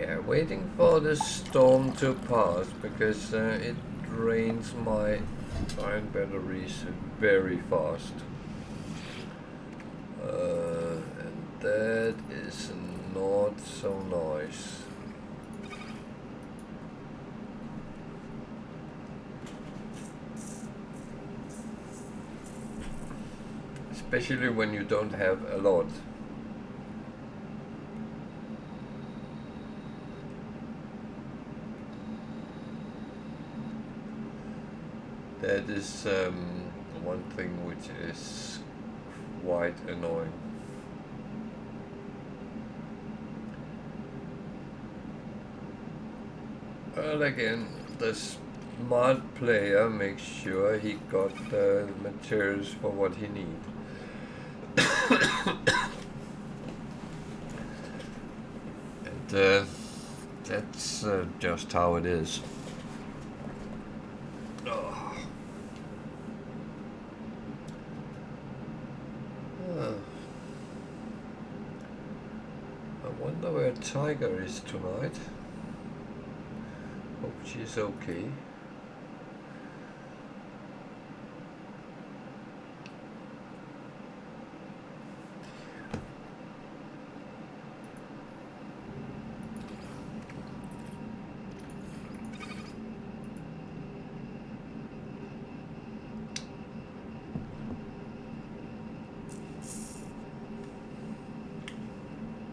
Yeah, waiting for the storm to pass because it drains my iron batteries very fast. And that is not so nice. Especially when you don't have a lot. That is one thing which is quite annoying. Well, again, the smart player makes sure he got the materials for what he needs. And that's just how it is. Oh. I wonder where Tiger is tonight. Hope she's okay.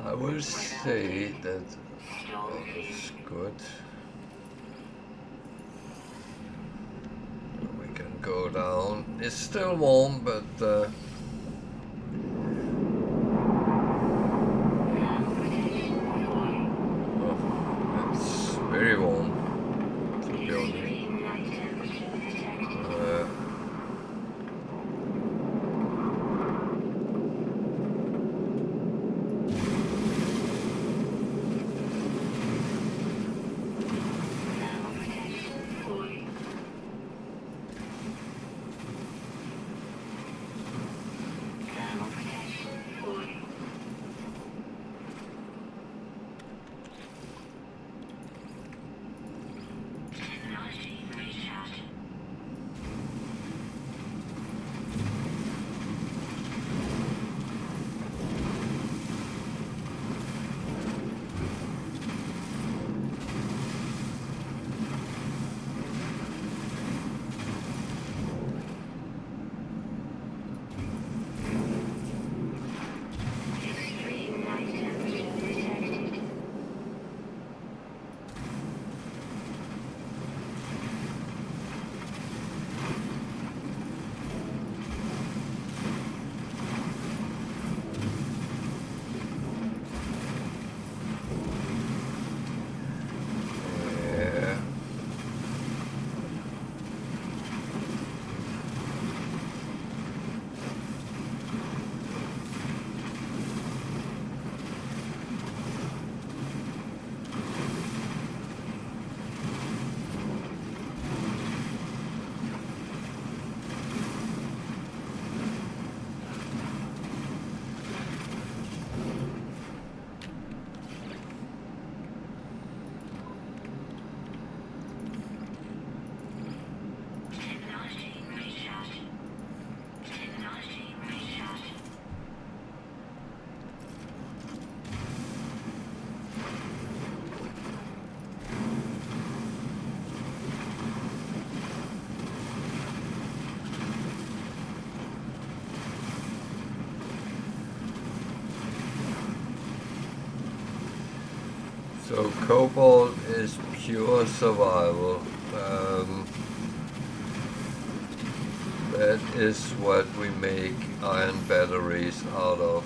I will say that is good. We can go down. It's still warm, but oh, it's very warm, to be honest. So cobalt is pure survival. That is what we make iron batteries out of.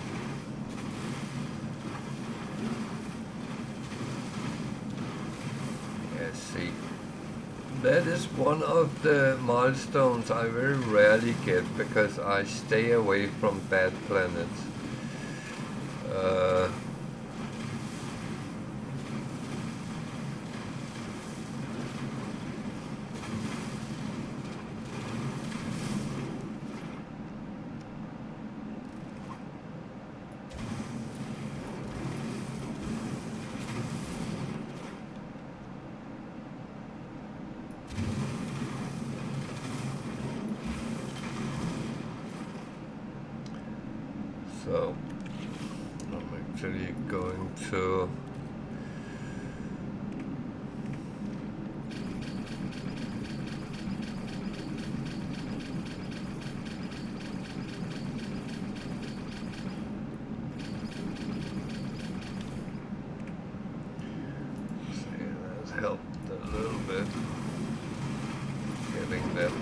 Let's see. That is one of the milestones I very rarely get because I stay away from bad planets. going to helped a little bit getting them.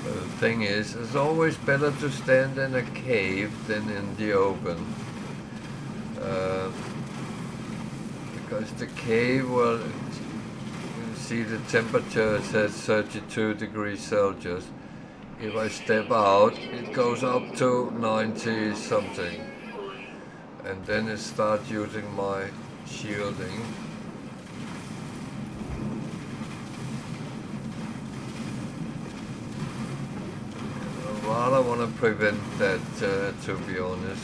But the thing is, it's always better to stand in a cave than in the open. Because the cave, well, you see the temperature says 32 degrees Celsius. If I step out, it goes up to 90 something. And then it starts using my shielding. And I rather want to prevent that, to be honest.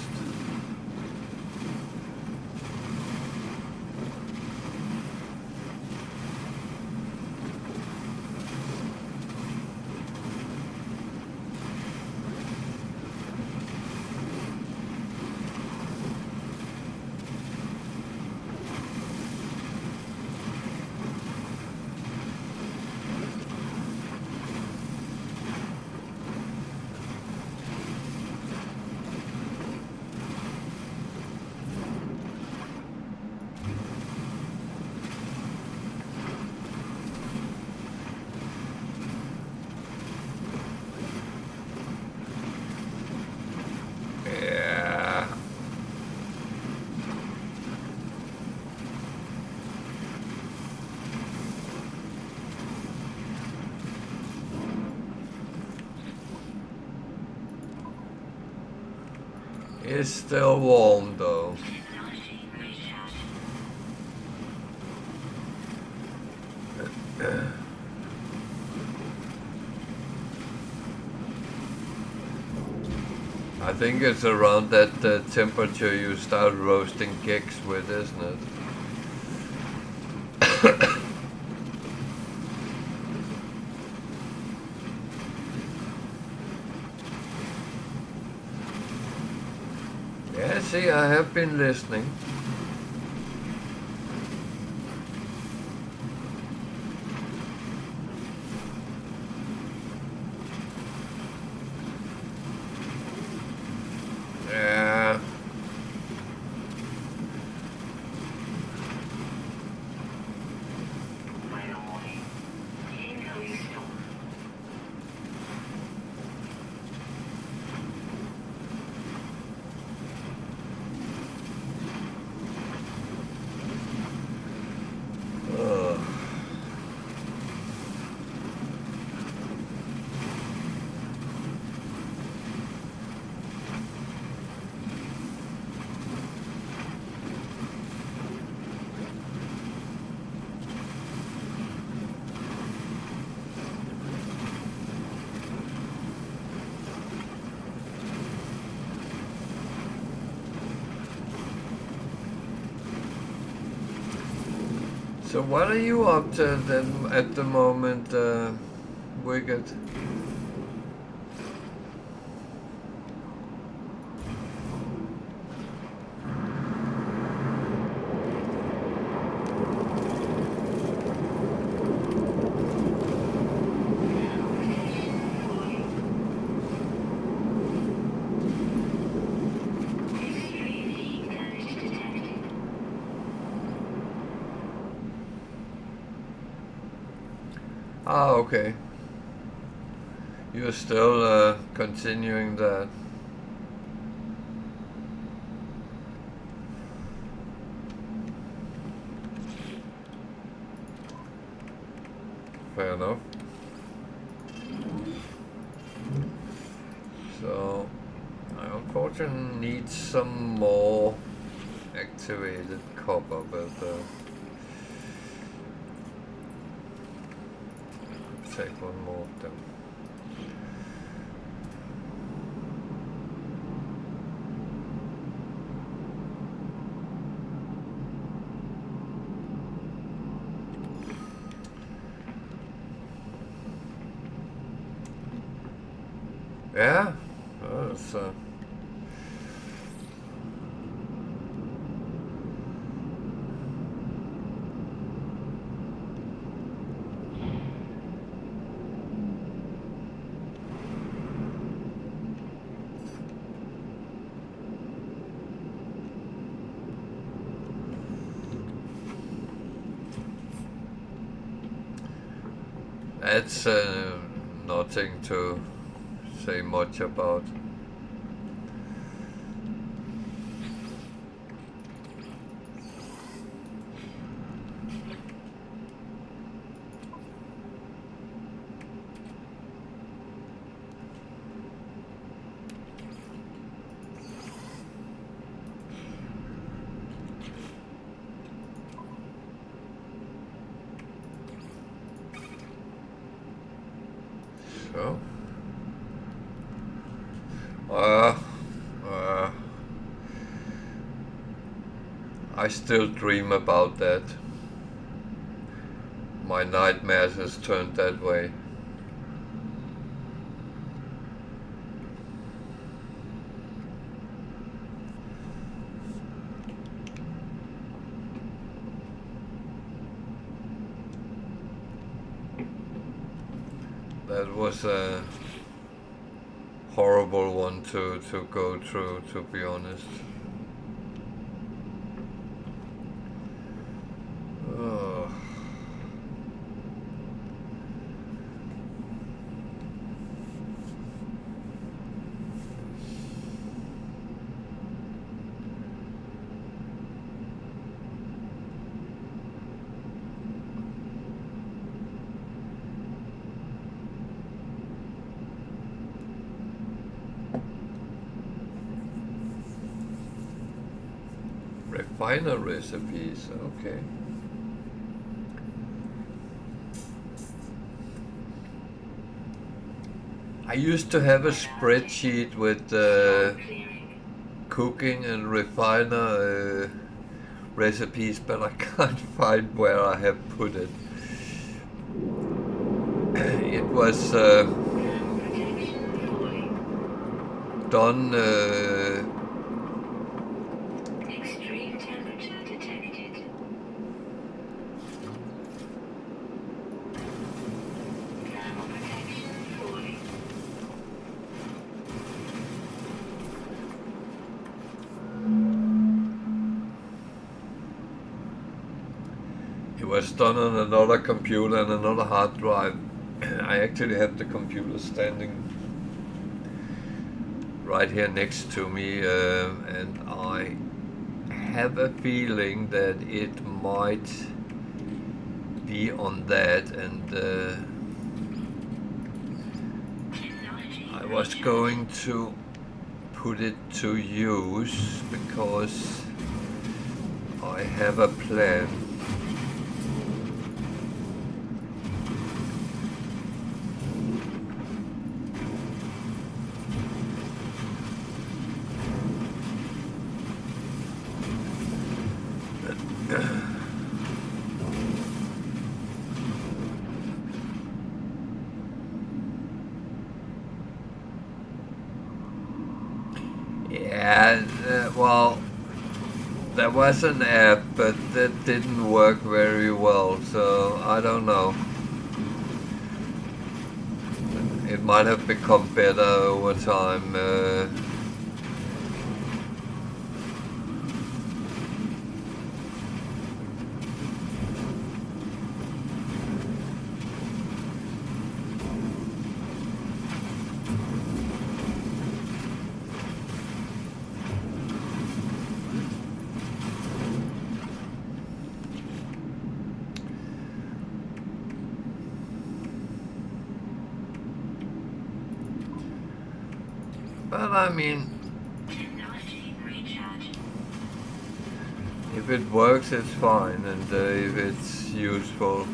It's still warm though. I think it's around that temperature you start roasting gigs with, isn't it? Yeah, see, I have been listening. Yeah. So what are you up to then at the moment, Wicked? Ah, okay. You're still continuing that. Fair enough. So, I unfortunately need some more activated copper, but take one more of them. Yeah, it's, that's nothing to say much about. So, I still dream about that. My nightmares has turned that way. That was a horrible one to go through, to be honest. Oh. Refiner recipes, okay. I used to have a spreadsheet with cooking and refiner recipes, but I can't find where I have put it. It was done extreme temperature detected. Thermal protection fully. It was done on another computer and another hard drive. I actually have the computer standing right here next to me, and I have a feeling that it might be on that, and I was going to put it to use because I have a plan. Yeah, well, there was an app, but that didn't work very well, so I don't know. It might have become better over time. But I mean, if it works, it's fine, and if it's useful.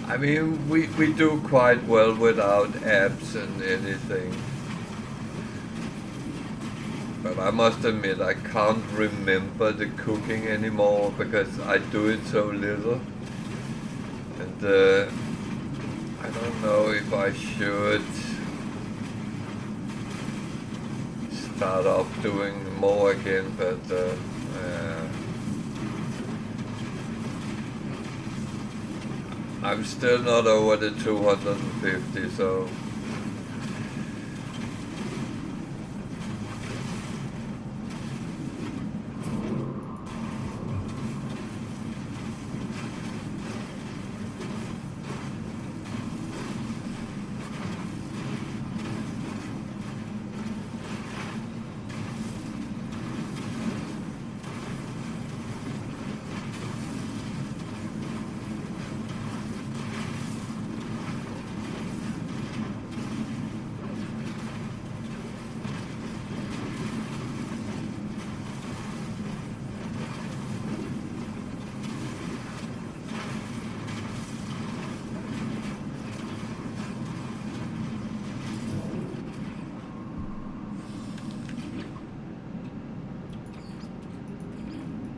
I mean, we do quite well without apps and anything. But I must admit, I can't remember the cooking anymore because I do it so little. And I don't know if I should start off doing more again, but I'm still not over the 250, so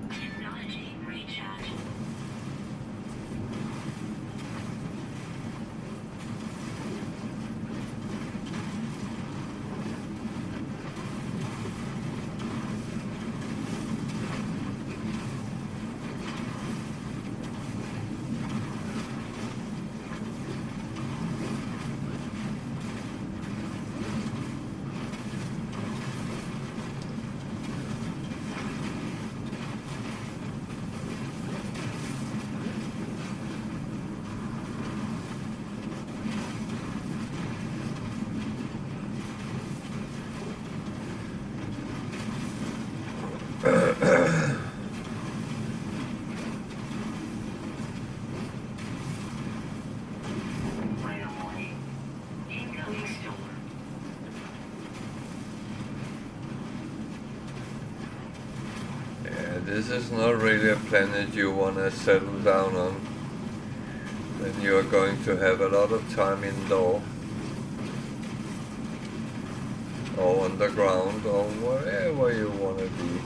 Technology recharge. Weather warning. Incoming storm. yeah, this is not really a planet you want to settle down on. Then you are going to have a lot of time indoor, or underground, or wherever you want to be.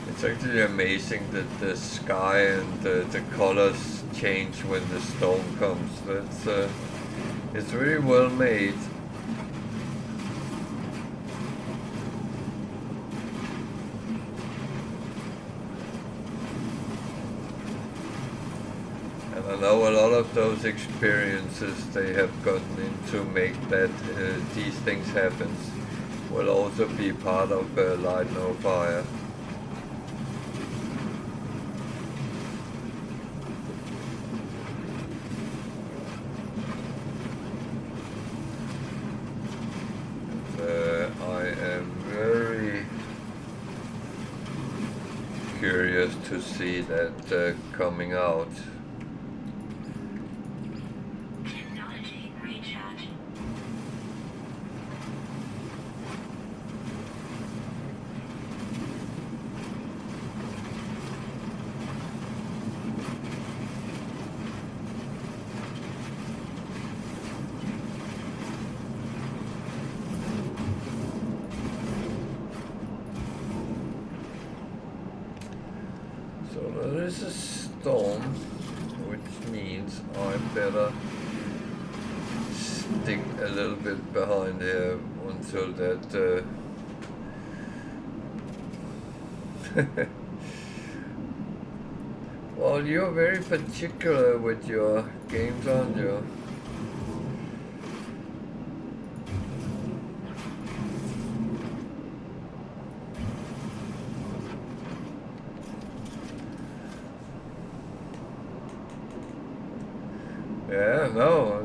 It's actually amazing that the sky and the colors change when the storm comes. It's really well made. And I know a lot of those experiences they have gotten into make that these things happen will also be part of Light No Fire. I am very curious to see that coming out. Technology recharge. So there is a storm, which means I better stick a little bit behind here until that well, you're very particular with your games, aren't you? Yeah, Yeah, no.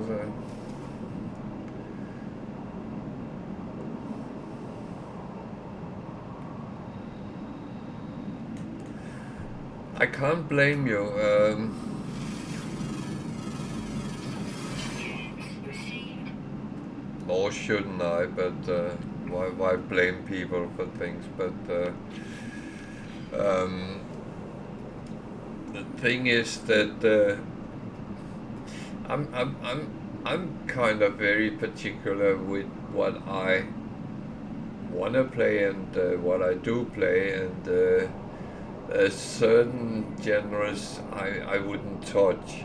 I can't blame you. Received. Or shouldn't I? But why blame people for things? But the thing is that I'm kind of very particular with what I wanna play and what I do play, and there's certain genres I wouldn't touch.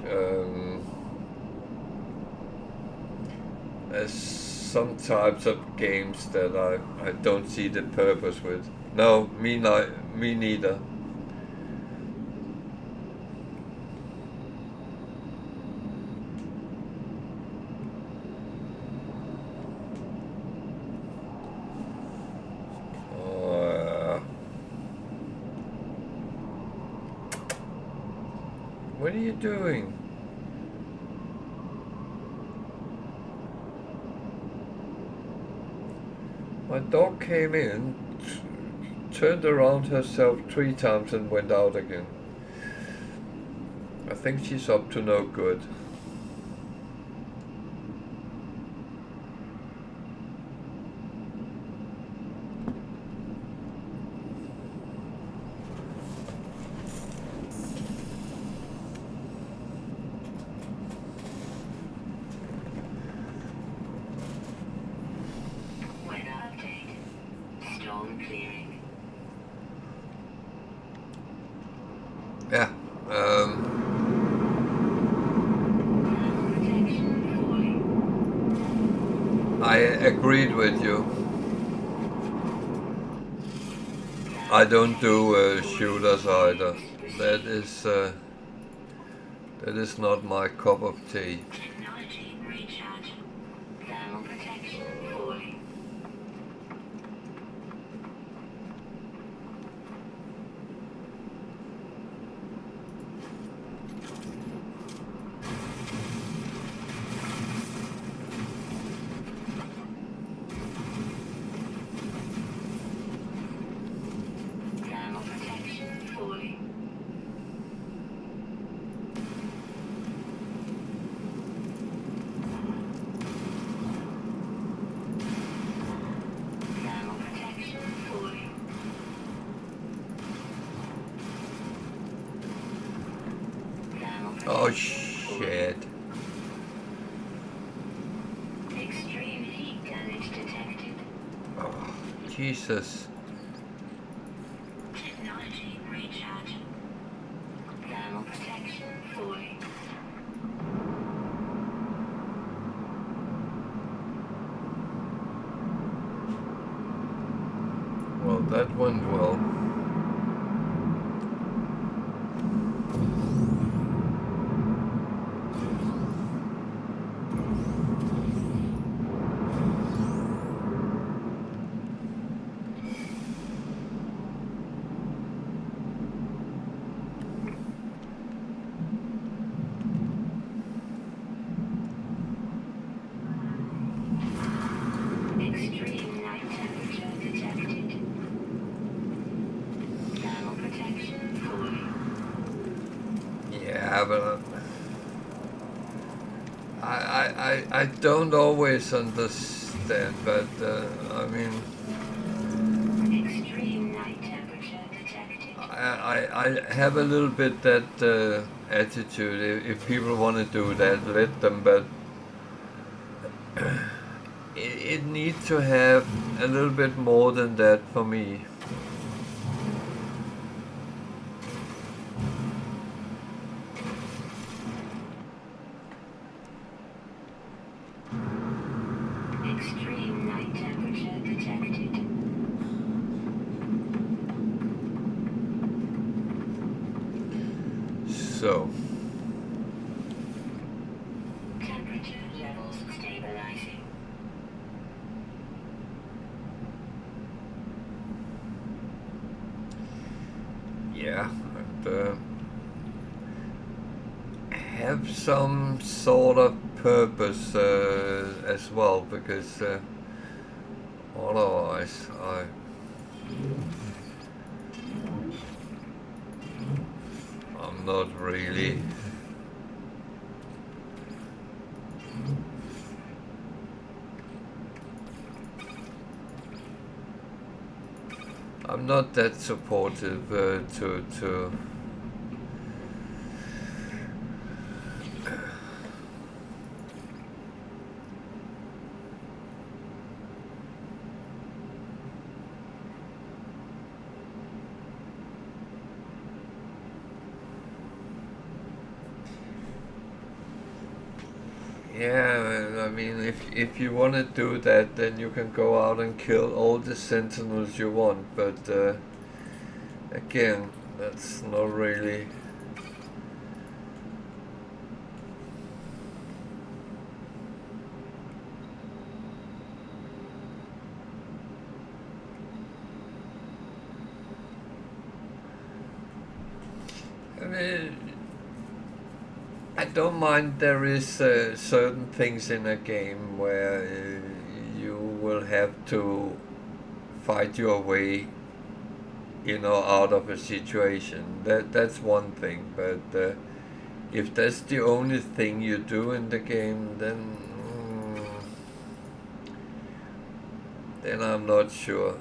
There's some types of games that I don't see the purpose with. No, me neither. What are you doing? My dog came in, turned around herself 3 times and went out again. I think she's up to no good. Weather update. Storm clearing. Yeah. Protection falling. I agreed with you. I don't do shooters either. That is not my cup of tea. Technology recharge. Thermal protection falling. Thermal protection falling. Thermal protection falling. Thermal Oh protection shit. falling. Extreme heat damage detected. Oh, Jesus. Technology recharge. Thermal protection falling. Well, that went well. Extreme night temperature detected. Thermal protection falling. Yeah, but I don't always understand, but I mean, Extreme night temperature detected. I have a little bit that attitude. If people want to do that, let them, but it needs to have a little bit more than that for me. Extreme night temperature detected. So, Temperature levels stabilizing. yeah, and, have have some sort of purpose as well, because otherwise I'm not really. I'm not that supportive to yeah, I mean, if you want to do that, then you can go out and kill all the sentinels you want, but again, that's not really. I mean, I don't mind there is certain things in a game where you will have to fight your way, out of a situation. That's one thing, but if that's the only thing you do in the game, then I'm not sure.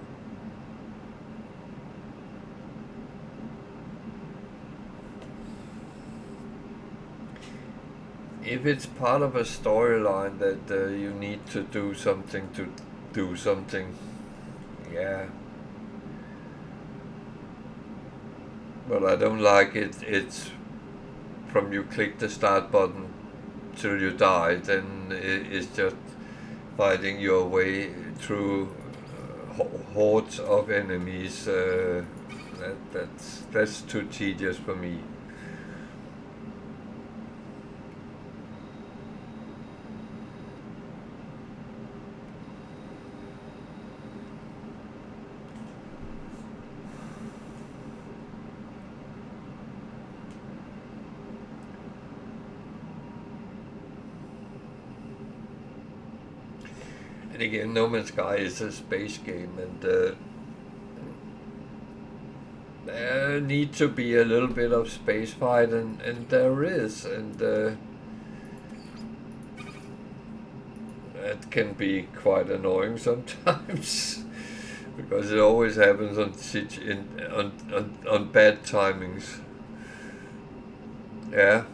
If it's part of a storyline that you need to do something, yeah. But I don't like it. It's from you click the start button till you die, then it's just fighting your way through hordes of enemies. That's too tedious for me. And again, No Man's Sky is a space game, and there need to be a little bit of space fight, and there is, and that can be quite annoying sometimes because it always happens on bad timings. Yeah.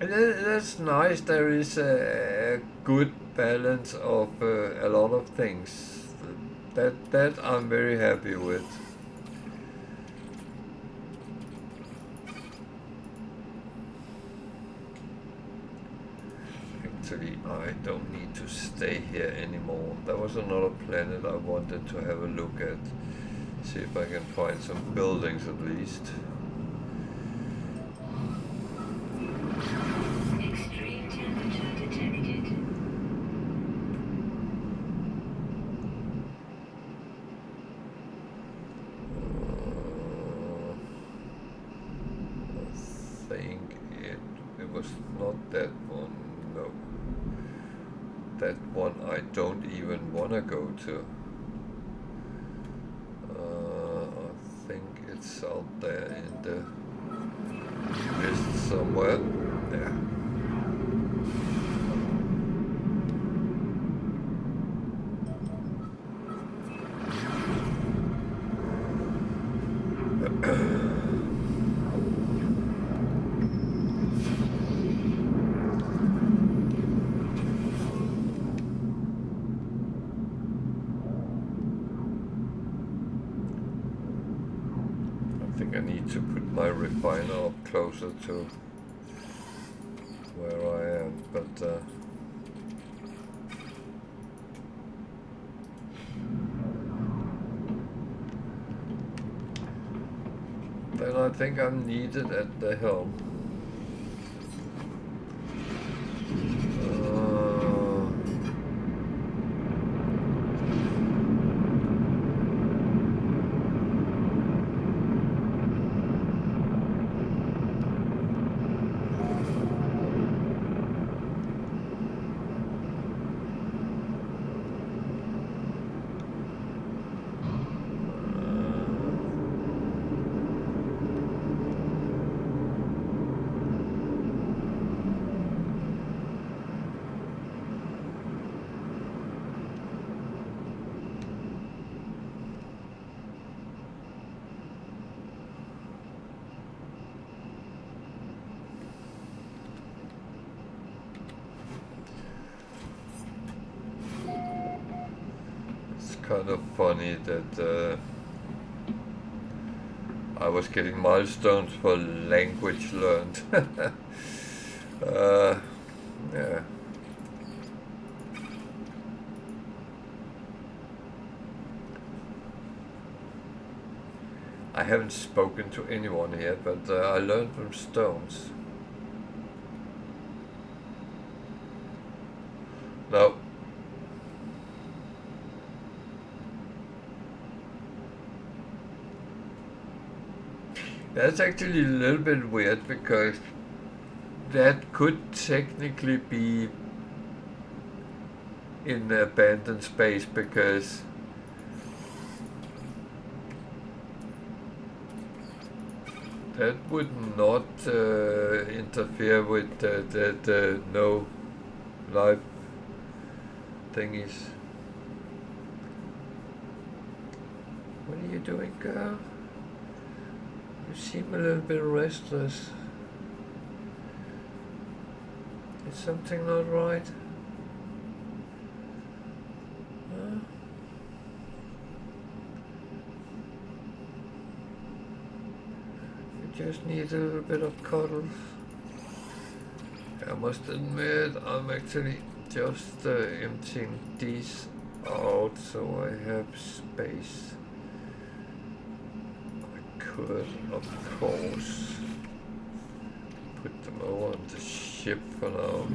And that's nice. There is a good balance of a lot of things. That I'm very happy with. Actually, I don't need to stay here anymore. There was another planet I wanted to have a look at. See if I can find some buildings at least. Extreme temperature detected. I think it was not that one. No, that one I don't even wanna go to. I think it's out there in the list somewhere. Yeah. I need to put my refiner up closer to where I am, but then I think I'm needed at the helm. kind of funny that I was getting milestones for language learned. Yeah. I haven't spoken to anyone yet, but I learned from stones. Now, that's actually a little bit weird because that could technically be in abandoned space because that would not interfere with the no life thingies. What are you doing, girl? You seem a little bit restless. Is something not right? Huh? You just need a little bit of cuddles. I must admit, I'm actually just emptying these out so I have space. I could, of course, put them over on the ship for now.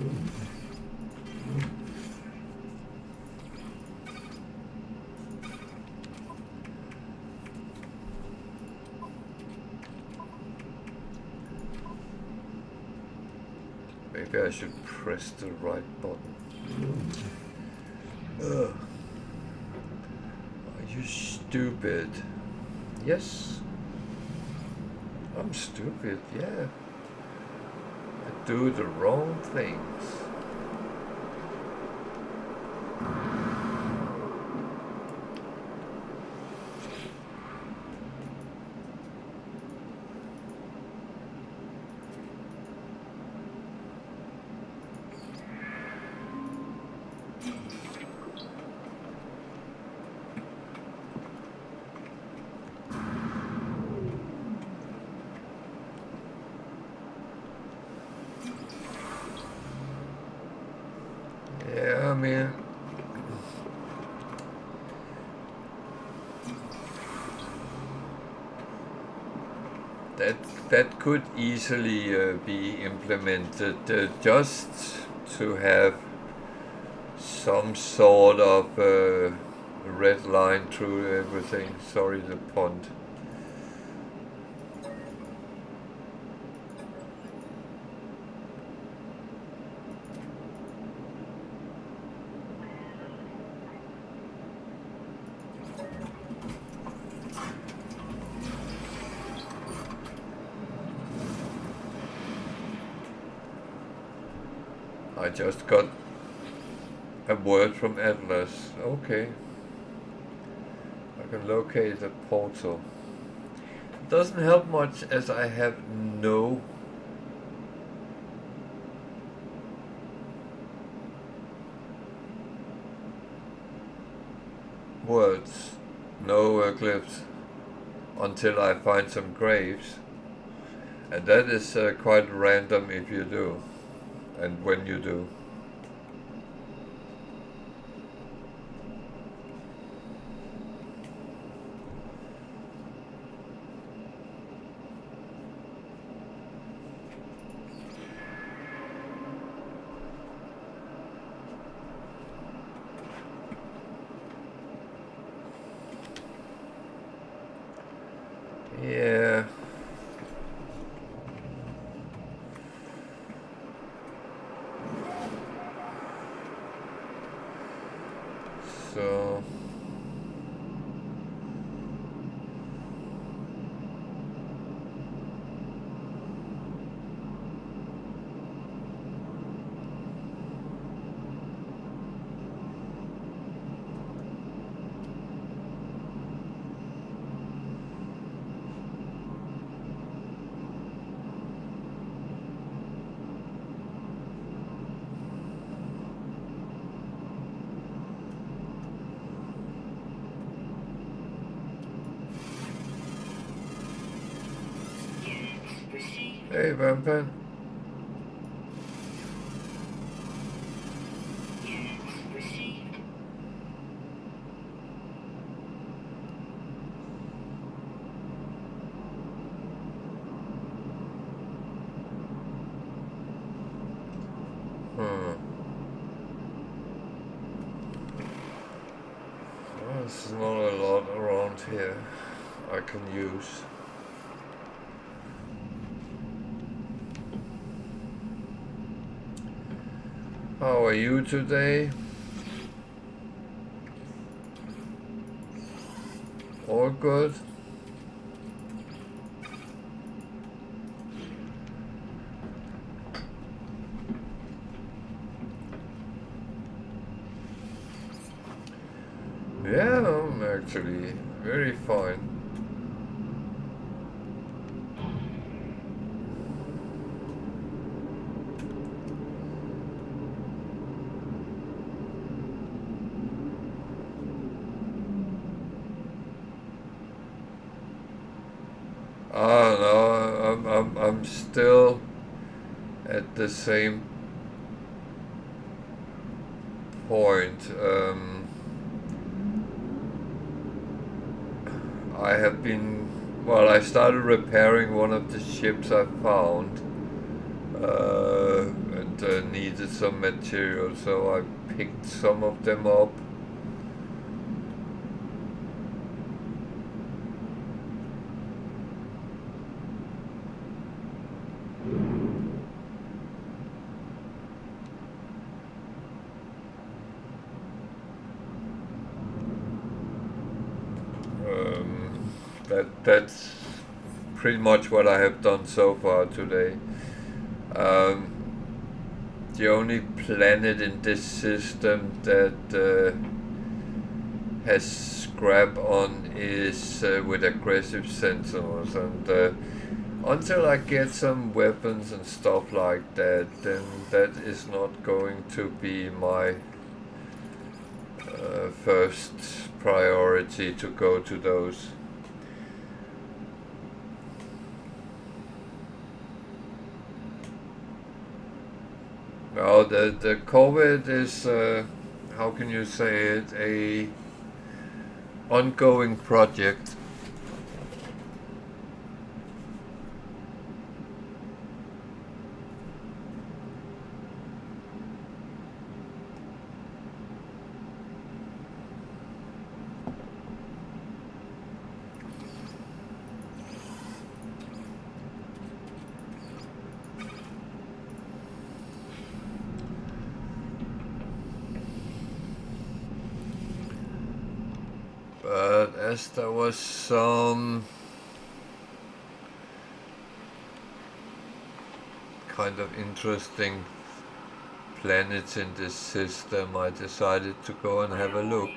Maybe I should press the right button. Ugh. Are you stupid? Yes. I'm stupid, yeah. I do the wrong things. Yeah, I mean, that could easily be implemented just to have some sort of red line through everything. Sorry, the pond. I just got a word from Atlas. Okay. I can locate the portal. It doesn't help much as I have no words, no glyphs until I find some graves. And that is quite random if you do. And when you do. Yeah. So Hey, Vampan. Units received. There's not a lot around here I can use. How are you today? All good? Yeah, I'm actually very fine. No, I'm still at the same point. I have been, well, I started repairing one of the ships I found, and needed some material, so I picked some of them up. That's pretty much what I have done so far today. The only planet in this system that has scrap on is with aggressive sentinels, and until I get some weapons and stuff like that, then that is not going to be my first priority to go to those. Well, the Corvette is, how can you say it, a ongoing project. But as there was some kind of interesting planets in this system, I decided to go and have a look.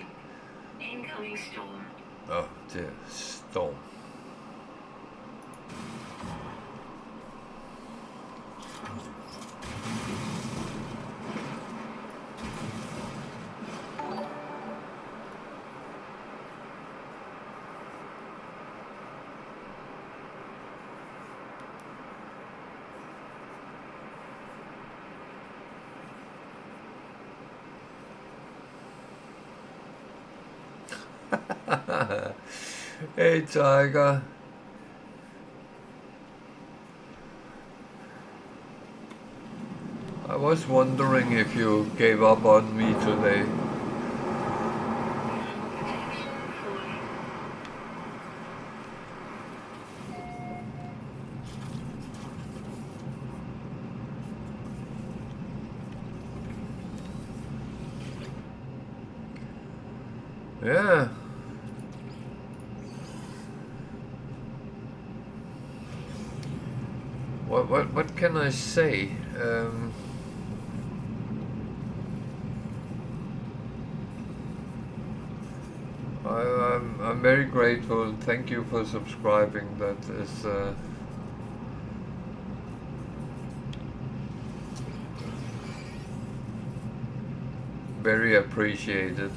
Incoming storm. Oh dear, storm. Hey Tiger. I was wondering if you gave up on me today. Yeah. What can I say? I'm very grateful. Thank you for subscribing. That is very appreciated.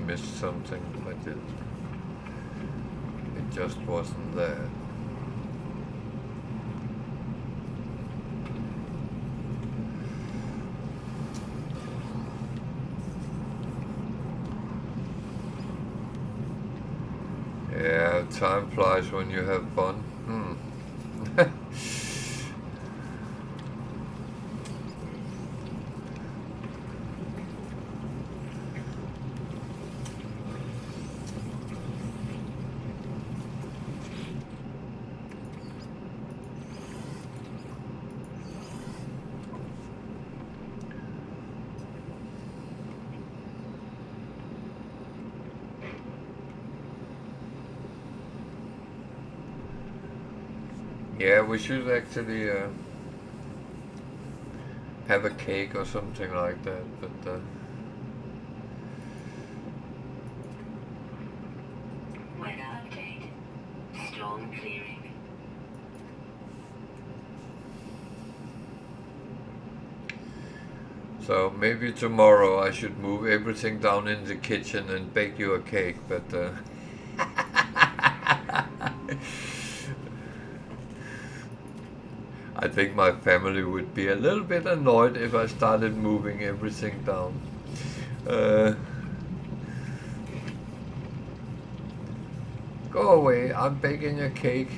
missed something. I didn't. It just wasn't there. Yeah, time flies when you have fun. Yeah, we should actually have a cake or something like that, but Weather update. Storm clearing. so maybe tomorrow I should move everything down in the kitchen and bake you a cake, but I think my family would be a little bit annoyed if I started moving everything down. Go away, I'm baking a cake.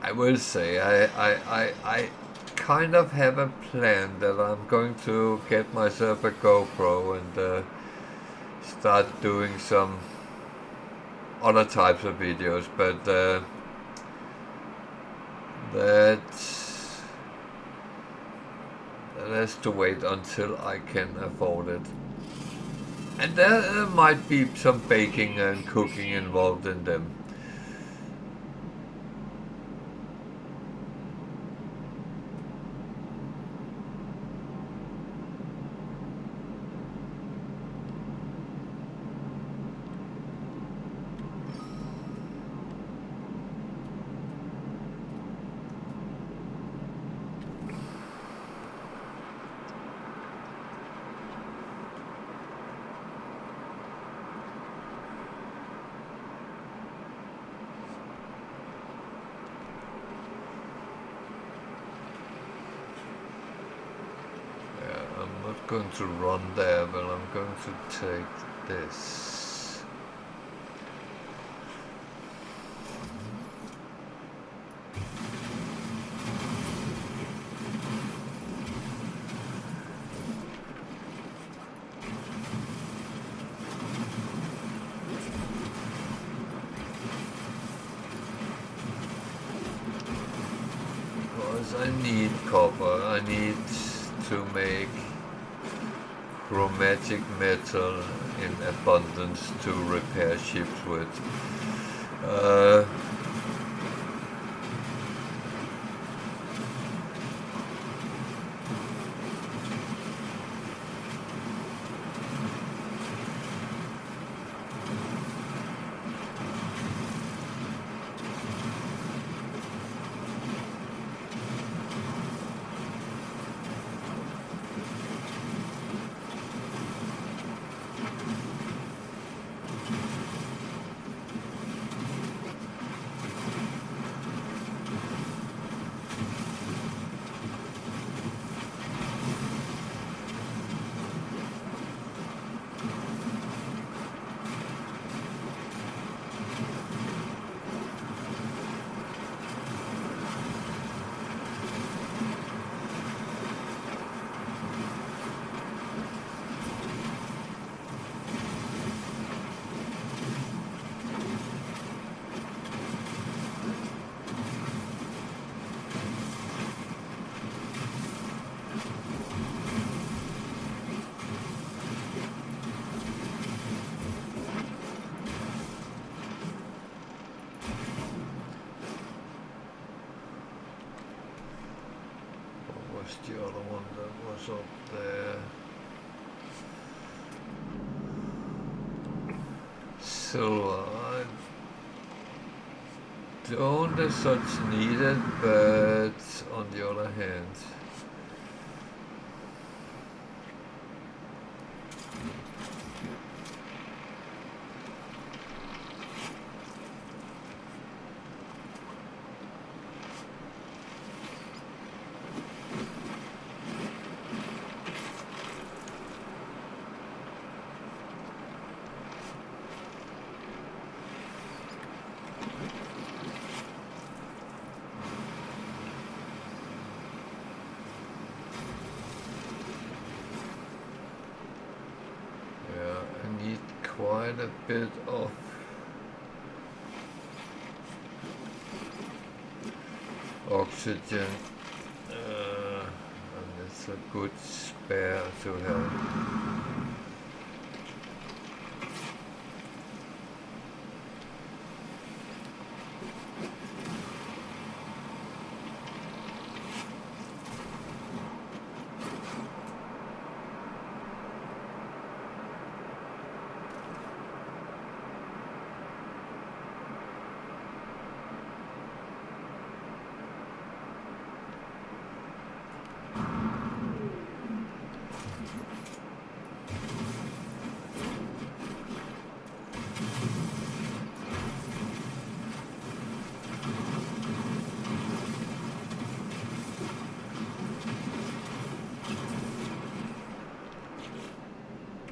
I will say, I kind of have a plan that I'm going to get myself a GoPro and start doing some other types of videos, but that has to wait until I can afford it. And there might be some baking and cooking involved in them. Going to run there, but I'm going to take this. Because I need copper, I need to make chromatic metal in abundance to repair ships with. was the other one that was up there? Silver. I don't as such need it, but on the other hand, quite a bit of oxygen, and it's a good spare to have.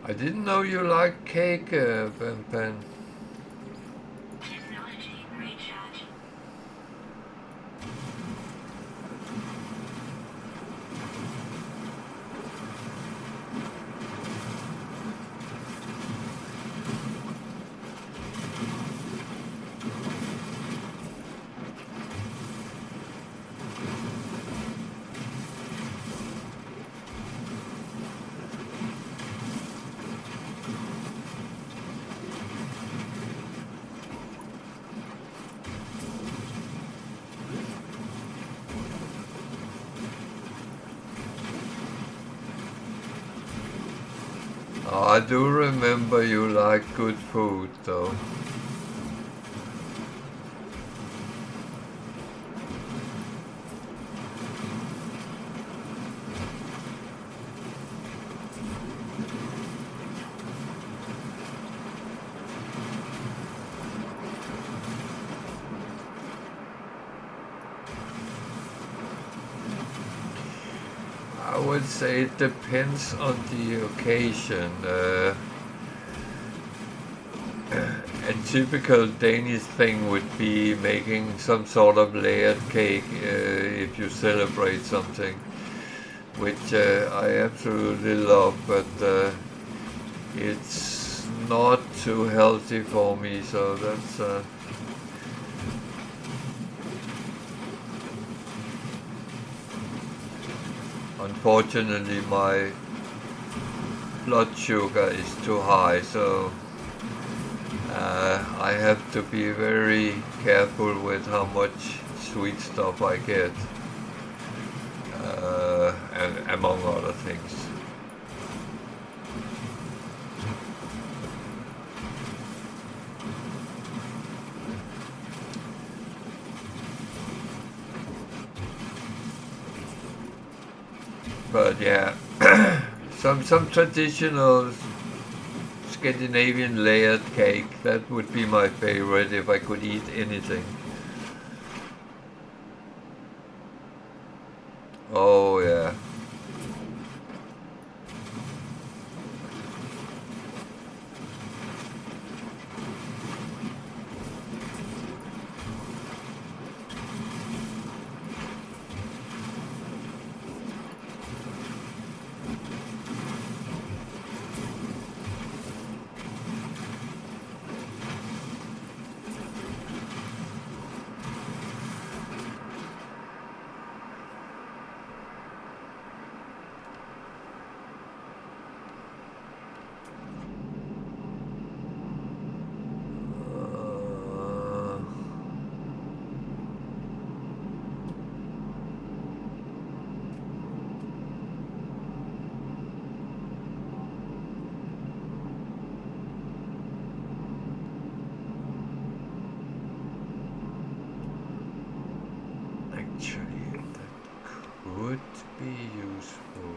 I didn't know you like cake, Ben Pen. Technology recharge. I do remember you like good food, though. I would say it depends on the occasion. A typical Danish thing would be making some sort of layered cake if you celebrate something, which I absolutely love, but it's not too healthy for me, so that's unfortunately my blood sugar is too high, so I have to be very careful with how much sweet stuff I get, and among other things. But yeah, some traditional Scandinavian layered cake, that would be my favorite if I could eat anything. Oh yeah. actually, that could be useful.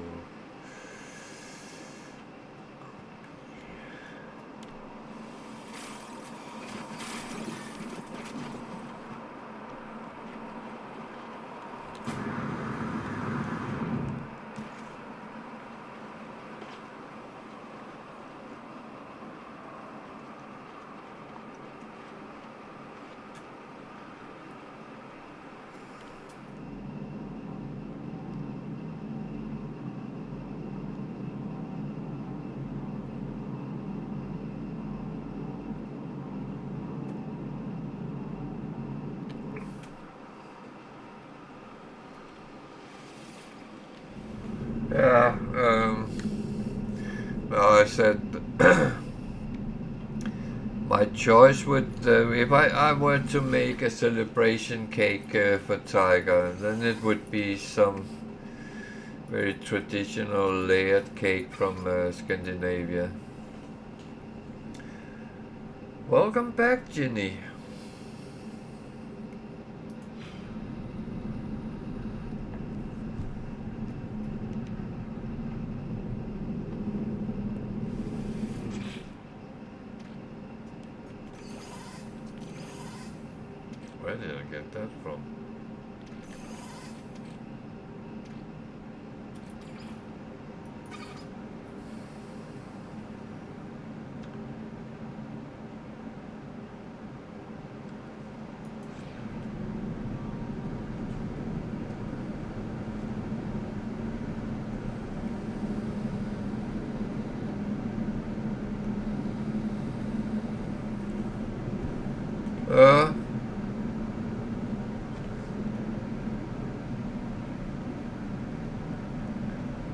Yeah, well, I said my choice would, if I were to make a celebration cake for Tiger, then it would be some very traditional layered cake from Scandinavia. Welcome back, Ginny. Where did I get that from?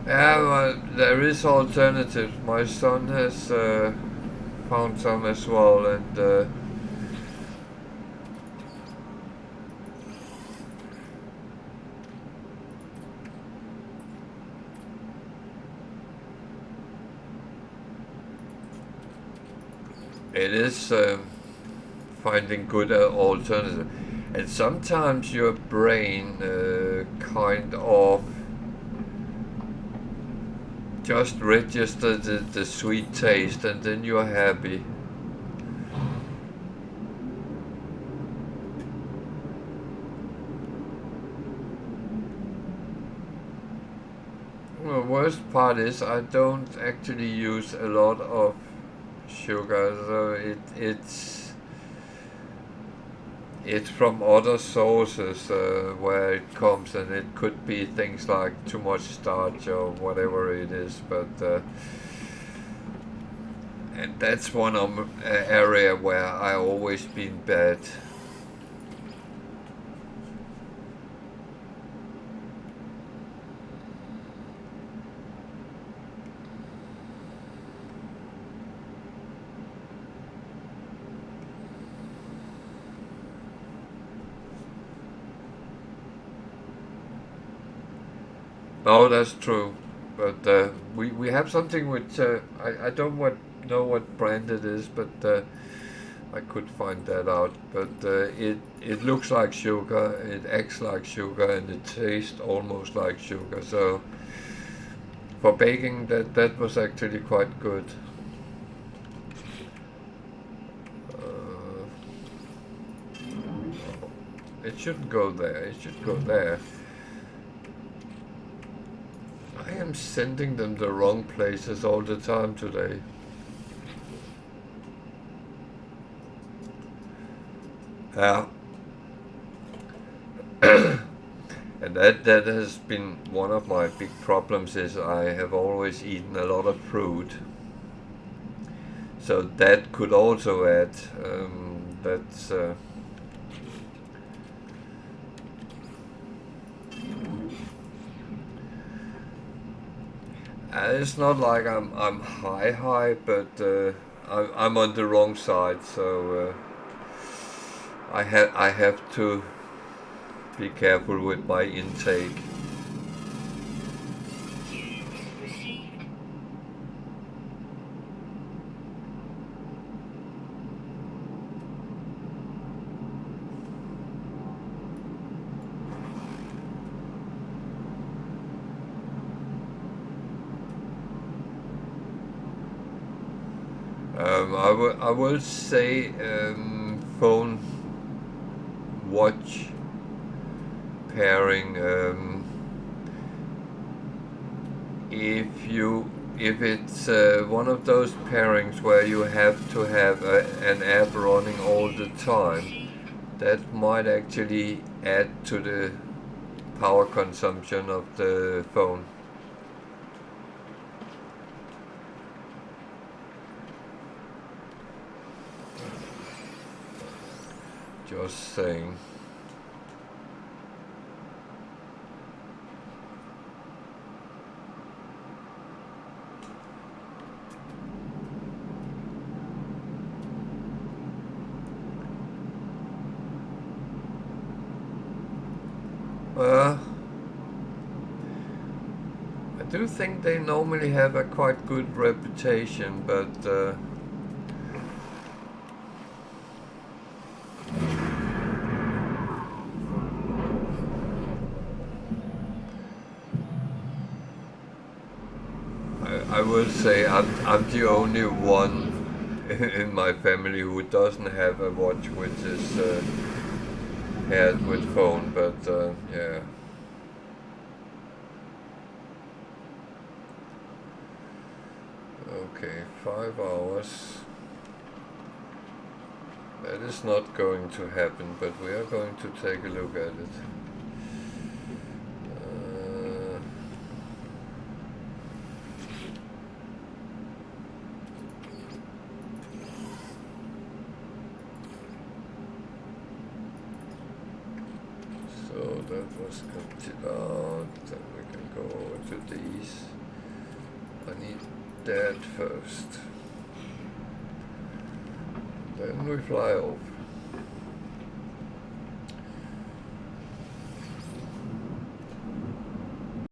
Yeah, well, there is alternatives. My son has found some as well, and it is finding good alternatives. And sometimes your brain kind of just register the sweet taste, and then you're happy. The worst part is I don't actually use a lot of sugar, so it's from other sources where it comes, and it could be things like too much starch or whatever it is, but and that's one area where I always been bad. No, that's true, but we have something which I don't know what brand it is, but I could find that out. But it looks like sugar, it acts like sugar, and it tastes almost like sugar. So for baking, that was actually quite good. It shouldn't go there. It should go there. I am sending them the wrong places all the time today. Yeah. And that has been one of my big problems, is I have always eaten a lot of fruit. So that could also add, that's it's not like I'm high, but I'm on the wrong side, so I have to be careful with my intake. I will say phone watch pairing. If it's one of those pairings where you have to have an app running all the time, that might actually add to the power consumption of the phone. Just saying. I do think they normally have a quite good reputation, but I will say I'm the only one in my family who doesn't have a watch which is paired with phone, but yeah. Okay, 5 hours. That is not going to happen, but we are going to take a look at it. So that was emptied out, then we can go over to these. I need that first. Then we fly off.